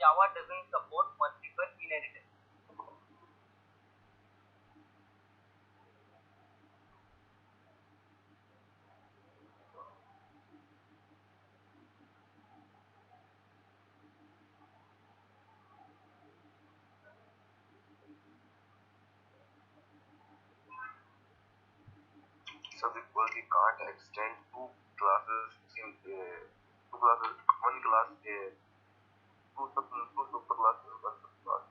Java doesn't support multiple inheritance. So we can't extend two classes in two classes, one class, two super classes, one subclass.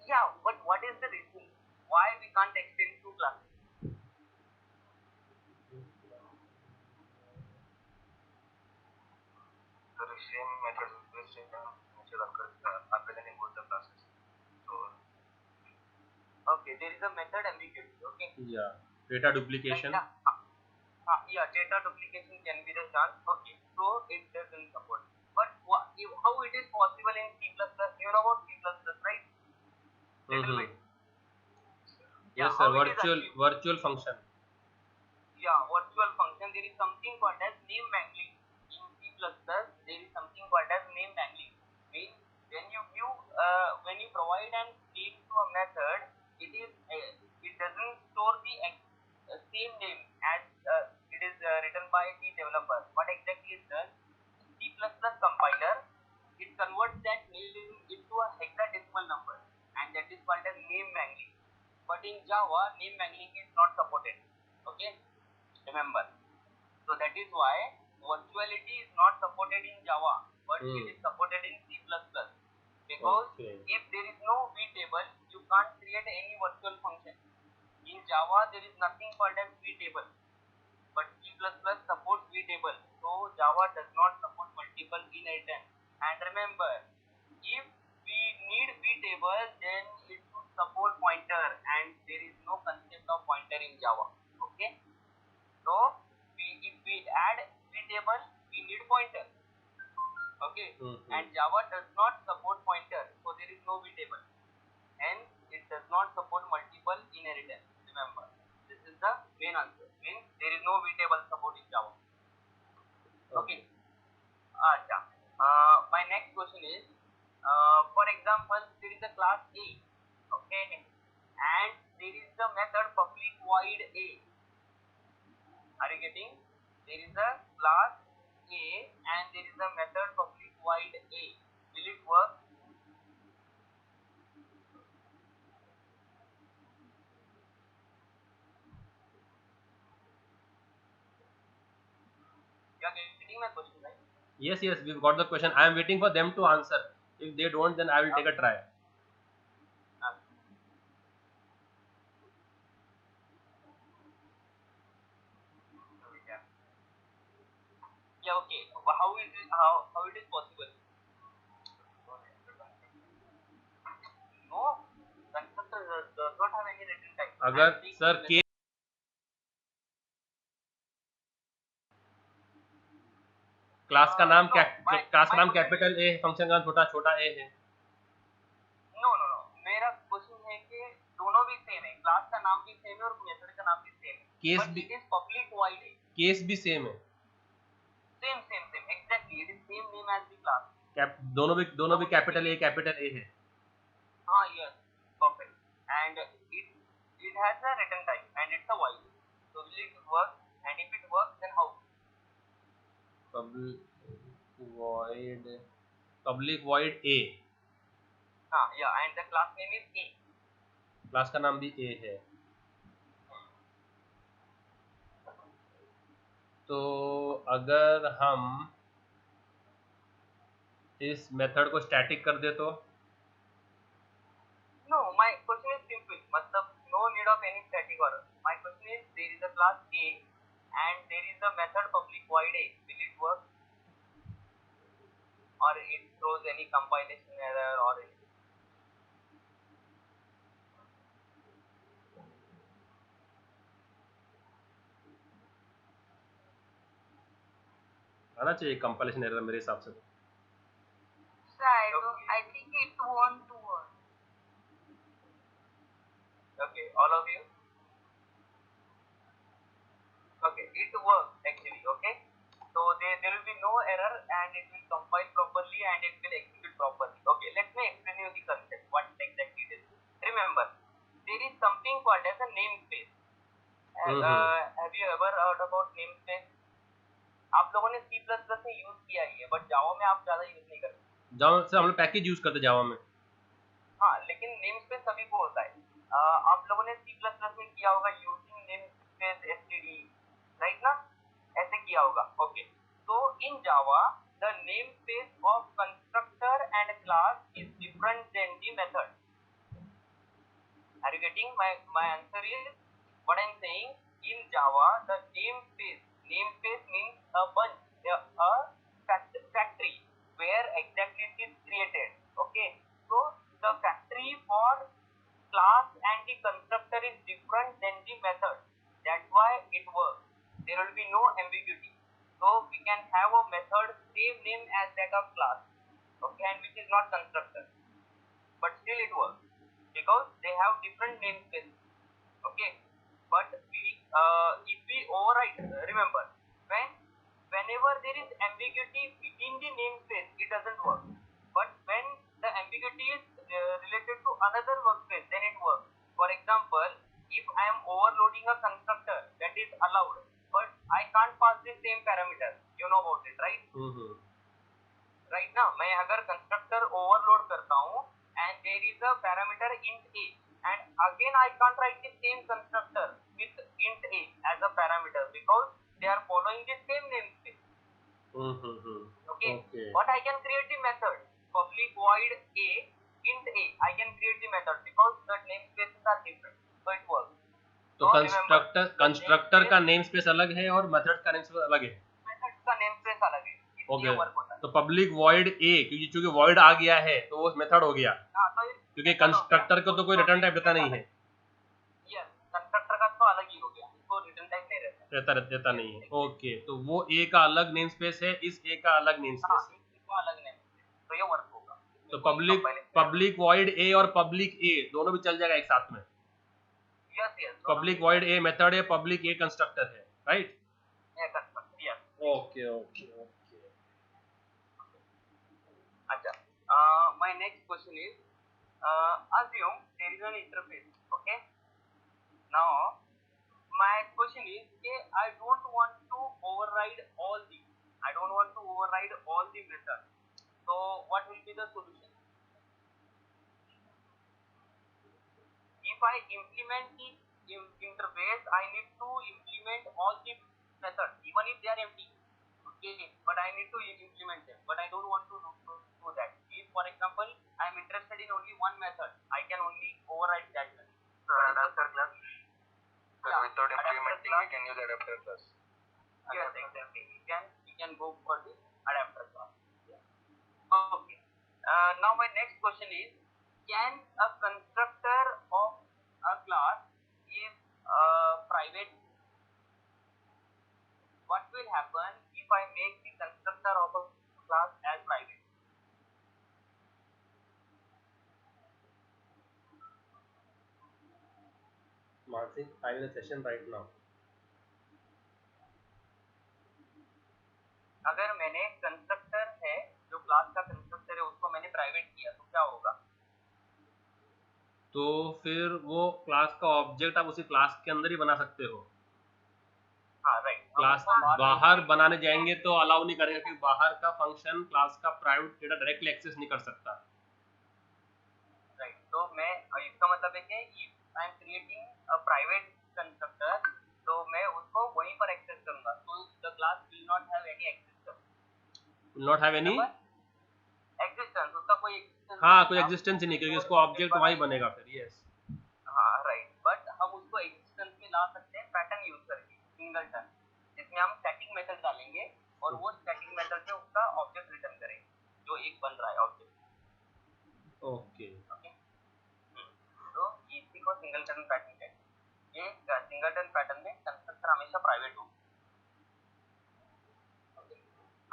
Yeah, but what is the reason why we can't extend two classes? The same method occurs are present in both the classes. So okay, there is a method ambiguity. Okay. Yeah, data duplication. Yeah, data duplication can be the chance. Okay, so it doesn't support. But how it is possible in C++? You know about C++, right? Little bit. Yes, Yeah, sir. how it is achieved? Virtual function. Yeah, virtual function. There is something called as name mangling in C++. There is something called as name mangling. Means when you provide an name to a method, it doesn't store the same name as it is written by the developer. What exactly is done? C++ compiler, it converts that name into a hexadecimal number, and that is called as name mangling. But in Java, name mangling is not supported. Okay, remember. So that is why virtuality is not supported in Java, but it is supported in C++. Because if there is no vtable, you can't create any virtual function. In Java, there is nothing called as vtable, but C++ supports vtable. So Java does not support multiple inheritance. And remember, if we need vtable, then it should support pointer, and there is no concept of pointer in Java. Okay. So if we add vtable, we need pointer. Okay. And Java does not support pointer, so there is no vtable. Hence, it does not support multiple inheritance. Remember, this is the main answer. Means there is no vtable support in Java. Okay. My next question is, for example, there is a class A. Okay. And there is the method public void A. Are you getting? There is a class A and there is a method public void A. Will it work? You are getting my question, right? Yes, we've got the question. I am waiting for them to answer. If they don't, then I will take a try. Yeah, okay. How is it? How it is possible? No, constructor does not have any written type. अगर sir के class का नाम capital A है, function का नाम छोटा ए है. No no no, मेरा क्वेश्चन है कि दोनों भी सेम है, क्लास का नाम भी सेम है और मेथड का नाम भी सेम है. केस भी इट इज पब्लिक वॉइड है. केस भी सेम है. Same exactly, it is same name as the class. दोनों भी कैपिटल ए है. हाँ, yes, perfect. And it has a written type and it's a void. So will it work? And if it works, then how? Public void A. Yeah, and the class name is A. Class का नाम भी A है. तो अगर हम इस method को static कर दे तो? No, my question is simple. मतलब no need of any static order. My question is, there is a class A and there is a method public void A. Will it work? Or it throws any compilation error or anything? आना चाहिए compilation error मेरे हिसाब से. I think it won't work. Okay, all of you? Okay, it works actually, okay? So there will be no error and it will compile properly and it will execute properly. Okay, let me explain you the concept. What exactly it is. Remember, there is something called as a namespace. Have you ever heard about namespace? आप लोगों ने C++ में use किया ही है, but Java में आप ज्यादा use नहीं करते। जावा से हम लोग पैकेज यूज करते जावा में। हाँ, लेकिन नेमस्पेस सभी को होता है। आप लोगों ने C++ में किया होगा यूजिंग नेमस्पेस std, राइट ना? ऐसे किया होगा। ओके, तो इन जावा the namespace of constructor and class is different than the method. Are you getting my answer is what I'm saying? In Java, the namespace means a bunch, a factory where exactly it is created. Okay, so the factory for class and the constructor is different than the method. That's why it works. There will be no ambiguity. So we can have a method same name as that of class, okay, and which is not constructor, but still it works because they have different namespaces. Okay, but if we override, remember, whenever there is ambiguity within the namespace, it doesn't work. But when the ambiguity is related to another workspace, then it works. For example, if I am overloading a constructor, that is allowed, but I can't pass the same parameter. You know about it, right? Right now, मैं अगर constructor overload करता हूँ and there is a parameter int a, and again I can't write the same constructor with int a as a parameter because they are following the same namespace. Okay, but I can create the method public void a int a. I can create the method because the namespaces are different, so it works. तो constructor का namespace अलग है और method का namespace अलग है। Method का namespace अलग है, इसलिए वर्क होता है। तो पब्लिक वॉइड ए, क्योंकि चूंकि वॉइड आ गया है तो वो मेथड हो गया। तो क्योंकि कंस्ट्रक्टर को तो कोई रिटर्न टाइप देता नहीं है। यस, कंस्ट्रक्टर का तो अलग ही हो गया, इसको रिटर्न टाइप नहीं देता नहीं है। ओके, तो वो ए का अलग नेमस्पेस है, इस ए का अलग नेमस्पेस है। इसको अलग नेमस्पेस, तो ये वर्क होगा। तो पब्लिक वॉइड ए और पब्लिक ए दोनों भी चल जाएगा एक साथ में। पब्लिक वॉइड ए मेथड है, पब्लिक ए कंस्ट्रक्टर है, राइट? Okay okay okay. अच्छा, my next question is, assume there is an interface. Okay, now my question is, I don't want to override all the methods, so what will be the solution? If I implement the interface, I need to implement all the methods, even if they are empty. Okay, but I need to implement them, but I don't want to do that. If, for example, I am interested in only one method, I can only override that method. Adapter class. Without implementing, we can use adapter class. Yes, exactly. We can go for the adapter class. Yeah. Okay. Now my next question is, can a constructor of a class is private? What will happen if I make the constructor of a class as private? Martin, I will session right now. अगर मैंने constructor है, जो class का constructor है, उसको मैंने private किया तो क्या होगा? तो फिर वो क्लास का ऑब्जेक्ट आप उसी क्लास के अंदर ही बना सकते हो। हाँ, राइट। क्लास बाहर बनाने जाएंगे तो अलाउ नहीं करेगा, क्योंकि बाहर का फंक्शन क्लास का प्राइवेट डेटा डायरेक्टली एक्सेस नहीं कर सकता। राइट, तो मैं, इसका मतलब है कि if I am creating a private constructor, तो मैं उसको वहीं पर एक्सेस करूंगा, तो the class will not have any existence, उसका कोई एक्जिस्टेंस, हाँ, कोई एक्जिस्टेंस ही नहीं, क्योंकि उसको ऑब्जेक्ट वहीं बनेगा फिर। यस, हाँ, राइट। बट हम उसको एक्जिस्टेंस में ला सकते हैं पैटर्न यूज करके, सिंगलटन, जिसमें हम स्टैटिक मेथड डालेंगे और वो स्टैटिक मेथड से उसका ऑब्जेक्ट रिटर्न करेंगे, जो एक बन रहा है ऑब्जेक्ट। ओके। तो इसी को सिंगलटन पैटर्न कहते हैं। ये सिंगलटन पैटर्न में कंस्ट्रक्टर हमेशा प्राइवेट होगा।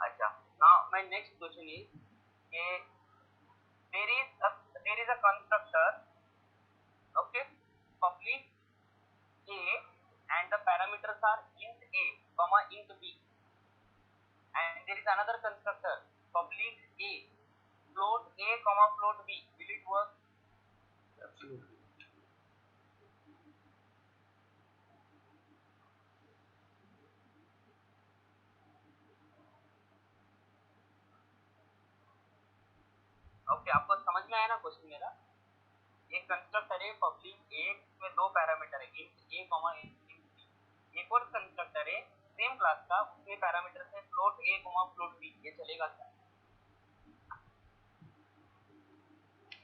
अच्छा, now my next question is, there is a constructor, okay, public a, and the parameters are int a comma int b, and there is another constructor public a float a A comma float B, will it work? Absolutely. Okay, आपको समझ में आया ना question मेरा? एक constructor है public ए में दो पैरामीटर है, int a comma int b। एक और कंस्ट्रक्टर है सेम क्लास का, उसमें पैरामीटर है float a comma float b। ये चलेगा क्या?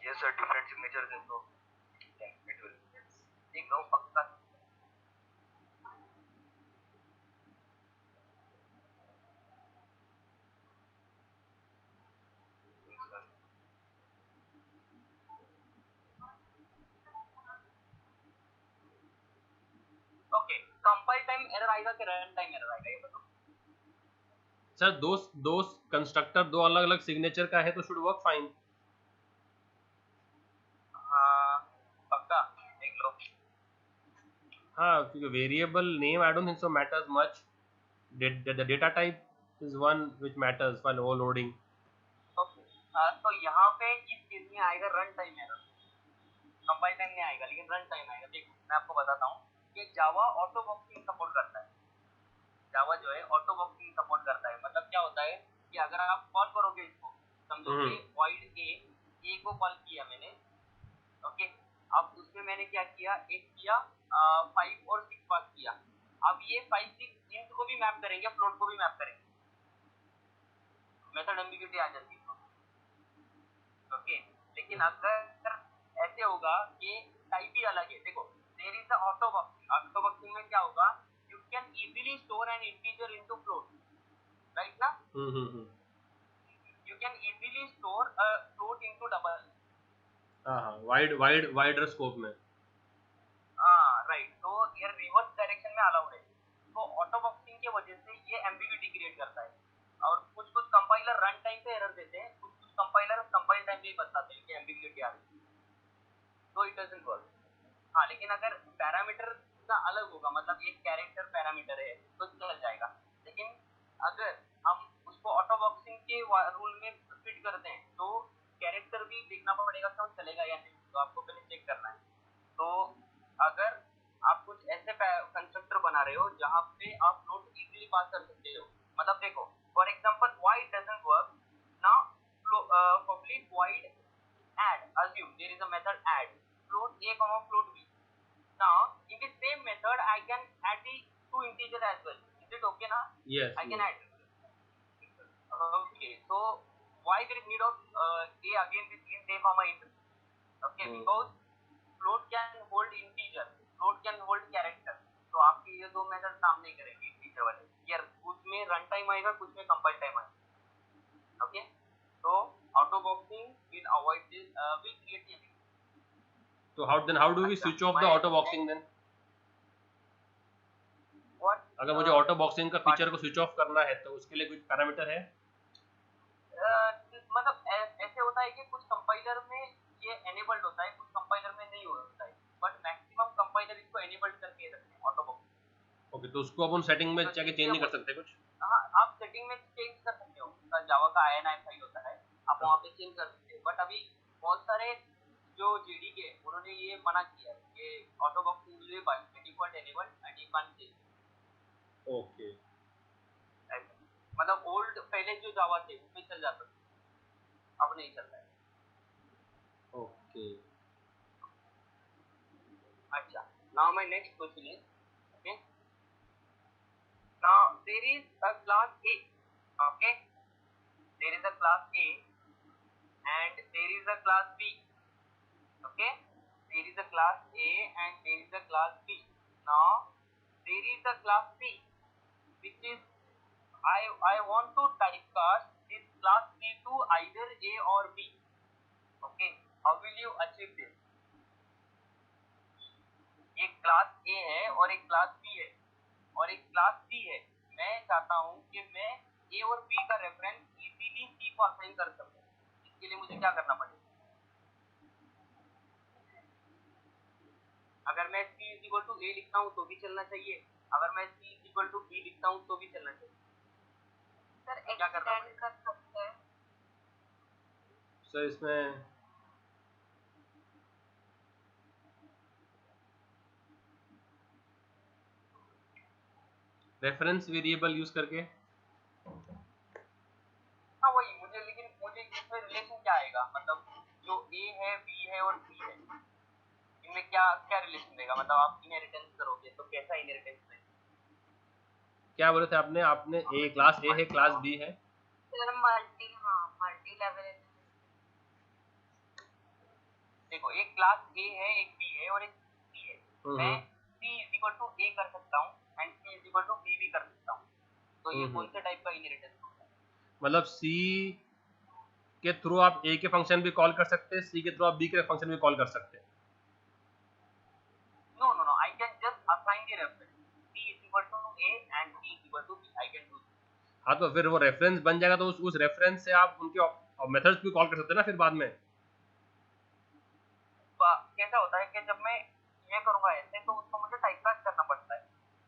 Yes sir, different signatures in so it will. देख लो पक्का। ओके, कंपाइल टाइम एरर आएगा कि रन टाइम एरर आएगा, ये बताओ। सर दो कंस्ट्रक्टर दो अलग अलग सिग्नेचर का है तो शुड वर्क फाइन। हाँ पक्का, देख लो। हाँ, क्योंकि variable name I don't think so matters much, the data type is one which matters while overloading. Okay, तो यहाँ पे इस केस में आएगा run time error, compile time नहीं आएगा लेकिन रन टाइम आएगा। देखो मैं आपको बताता हूँ कि जावा ऑटो बॉक्सिंग सपोर्ट करता है। जावा जो है ऑटो बॉक्सिंग सपोर्ट करता है, मतलब क्या होता है कि अगर आप कॉल करोगे इसको, समझो कि void a को कॉल किया मैंने, ओके, अब उसमें मैंने क्या किया, एक किया 5 और 6 पास किया। अब ये 5 6 इंट को भी मैप करेंगे, फ्लोट को भी मैप करेंगे, मेथड एम्बिग्यूटी आ जाती है। ओके, लेकिन अगर ऐसे होगा कि टाइप ही अलग है, देखो there is a auto boxing. Auto boxing में क्या होगा, you can easily store an integer into float, right ना? You can easily store a float into double. हाँ, वाइडर स्कोप में। हाँ राइट, तो ये रिवर्स डायरेक्शन में अलाउड है। तो ऑटो बॉक्सिंग की वजह से ये एम्बिग्यूटी क्रिएट करता है, और कुछ कंपाइलर रन टाइम पे एरर देते हैं, कुछ कंपाइलर कंपाइल टाइम पे ही बताते हैं कि एम्बिग्यूटी आ रही है, तो इट डजंट वर्क। हाँ, लेकिन अगर पैरामीटर का अलग होगा, मतलब एक कैरेक्टर पैरामीटर है तो चल जाएगा, लेकिन अगर हम उसको ऑटो बॉक्सिंग के रूल में फिट करते हैं तो कैरेक्टर भी देखना पड़ेगा कि वो चलेगा या नहीं, तो आपको पहले चेक करना है। तो अगर आप कुछ ऐसे कंस्ट्रक्टर बना रहे हो जहाँ पे आप फ्लोट इजीली पास कर सकते हो, मतलब देखो for example why it doesn't work now, public void add, assume there is a method add float a comma float b। now in the same method I can add the two integer as well, is it okay now? Yes, I can add, okay, so why there is need of a again with int a comma int, okay, because float can hold integer, float can hold character, तो आपके ये दो method काम नहीं करेंगे integer वाले, यार कुछ में रन टाइम आएगा, कुछ में कंपाइल टाइम आएगा। Okay, so auto boxing will avoid this, will create the तो how do we switch off the auto boxing then? what, अगर मुझे ऑटो बॉक्सिंग का फीचर को स्विच ऑफ करना है तो उसके लिए कुछ पैरामीटर है? मतलब ऐसे होता है कि कुछ कंपाइलर में ये एनेबल्ड होता है, कुछ कंपाइलर में नहीं होता है, बट मैक्सिमम कंपाइलर इसको एनेबल्ड करके रखते हैं ऑटो बॉक्सिंग। ओके, तो उसको अपन सेटिंग में जाके चेंज नहीं कर सकते कुछ? हाँ, आप सेटिंग में चेंज कर सकते हो, जावा का INI फाइल होता है, आप वहाँ पे चेंज कर सकते हो, बट अभी बहुत सारे जो जेडी के उन्होंने ये मना किया है कि auto boxing will be by default enabled and you can change. Okay, मतलब ओल्ड पहले जो जावा थे उसमें चल जाता था, अब नहीं चल रहा है। ओके, अच्छा, now my next question is, okay, now there is a class A, okay, there is a class A and there is a class B, okay, there is a class A and there is a class B। now there is a class C which is I want to typecast this class C to either A or B, okay, how will you achieve this? एक class A है और एक class B है और एक class C है, मैं चाहता हूँ कि मैं A और B का रेफरेंस इजीली C को असाइन कर सकूँ, इसके लिए मुझे क्या करना पड़ेगा? अगर मैं C इक्वल टू A लिखता हूँ तो भी चलना चाहिए, अगर मैं C इक्वल टू B लिखता हूँ तो भी चलना चाहिए। सर क्या करना एक्सटेंड कर सकते हैं, सर इसमें रेफरेंस वेरिएबल यूज करके, हाँ वही मुझे, लेकिन मुझे इसमें रिलेशन क्या आएगा, मतलब जो ए है, बी है और सी है, इनमें क्या क्या रिलेशन देगा, मतलब आप इनहेरिटेंस करोगे तो कैसा इनहेरिटेंस है? क्या बोले थे आपने? आपने ए क्लास ए है, क्लास बी है, मल्टी लेवल। देखो एक क्लास ए है, एक बी है और एक सी है, मैं C is equal to A कर सकता हूँ and C is equal to B भी कर सकता हूँ, तो ये कौन से टाइप का इनहेरिटेंस होगा? मतलब सी के थ्रू आप ए के फंक्शन भी कॉल कर सकते हैं, सी के थ्रू आप बी के फंक्शन भी कॉल कर सकते हैं। No no no, I can just assign the reference C is equal to A and C is equal to B, I can do. हाँ तो फिर वो रेफरेंस बन जाएगा, तो उस रेफरेंस से आप उनके मेथड्स भी कॉल कर सकते हैं ना फिर बाद में। कैसा होता है कि जब मैं ये करूंगा ऐसे तो उसको मुझे टाइपकास्ट करना पड़ता है,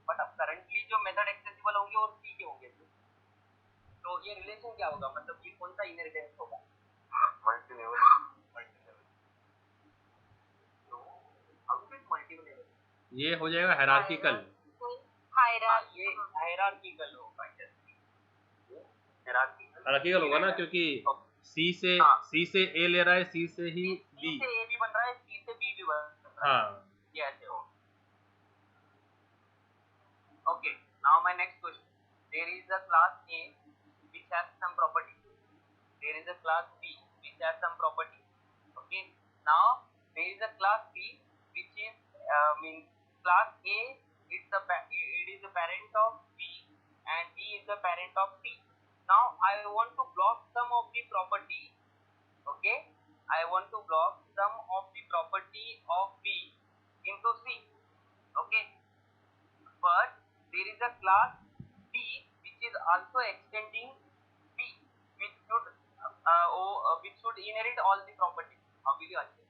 बट अब करंटली जो मेथड एक्सेसिबल होंगे और सी के होंगे, तो ये रिलेशन क्या होगा, मतलब ये कौन सा इनहेरिटेंस होगा? Multi level. तो अब मल्टी लेवल ये हो जाएगा हायरार्किकल। ये हायरार्किकल होगा, हायरार्किकल होगा ना, क्योंकि सी से ए ले रहा है, सी से ही बी, सी से ए भी बन रहा है, सी से बी भी बन रहा है। हाँ ये ऐसे हो। Okay, now my next question, there is a class A which has some property, there is a class B which has some property, okay, now there is a class B which is means class A, it is the parent of B and B is the parent of C. Now I want to block some of the property, okay, I want to block some of the property of B into C, okay, but there is a class D which is also extending B, which should inherit all the properties. How will you answer?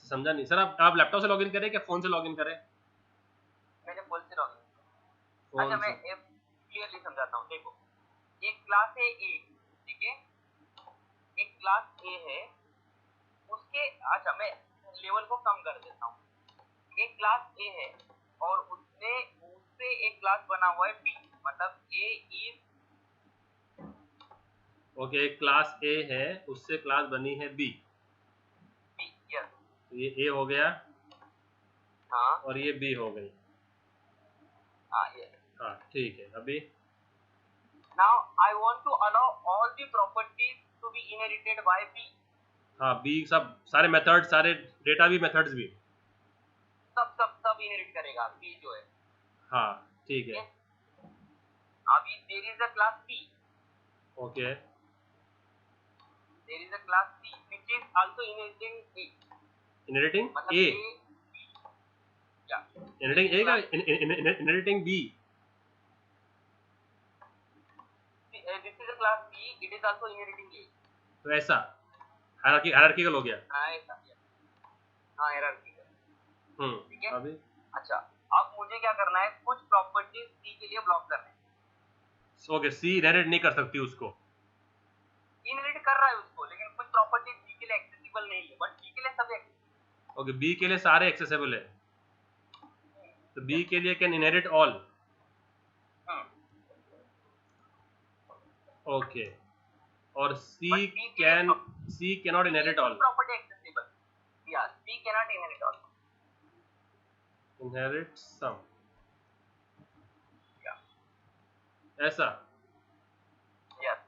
समझा नहीं sir. आप laptop से login करें क्या phone से login करें? मैंने phone से लॉगिन किया। फोन अच्छा से। मैं क्लियरली समझाता हूँ, देखो एक क्लास है ए, ठीक है, एक क्लास ए है, उसके, अच्छा मैं लेवल को कम कर देता हूँ, एक क्लास ए है और उससे एक क्लास बना हुआ है बी, मतलब ए इज, ओके, एक क्लास ए है, उससे क्लास बनी है बी, यस, तो ये ए हो गया, हाँ, और ये बी हो गई, हाँ यस। हाँ ठीक है। अभी Now I want to allow all the properties to be inherited by B. हाँ बी, सब सारे मेथड्स, सारे डेटा भी, मेथड्स भी, सब इनहेरिट करेगा B जो है, हाँ ठीक है। अभी there is a class C, okay, there is a class C which is also inheriting A, inheriting मतलब ए, yeah, इनहेरिटिंग ए का inheriting B, this is a class C, it is also inheriting A, तो ऐसा hierarchical हो गया। हाँ ऐसा, हाँ hierarchical, ठीक है। अभी अच्छा अब मुझे क्या करना है, कुछ प्रॉपर्टीज C के लिए ब्लॉक करना है। ओके, सी इनहेरिट नहीं कर सकती उसको, इनहेरिट कर रहा है उसको, लेकिन कुछ प्रॉपर्टीज B के लिए एक्सेसिबल नहीं है, बट B के लिए सब एक्सेसिबल। ओके, बी के लिए सारे एक्सेसिबल है, तो बी के लिए कैन इनहेरिट ऑल, ओके, और C can not inherit all, property accessible, या C cannot inherit all, inherit some, या ऐसा। यस,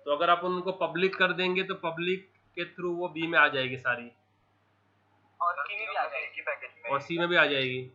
तो अगर आप उनको पब्लिक कर देंगे तो पब्लिक के थ्रू वो बी में आ जाएगी सारी, और C में भी आ जाएगी पैकेज में, और सी में भी आ जाएगी।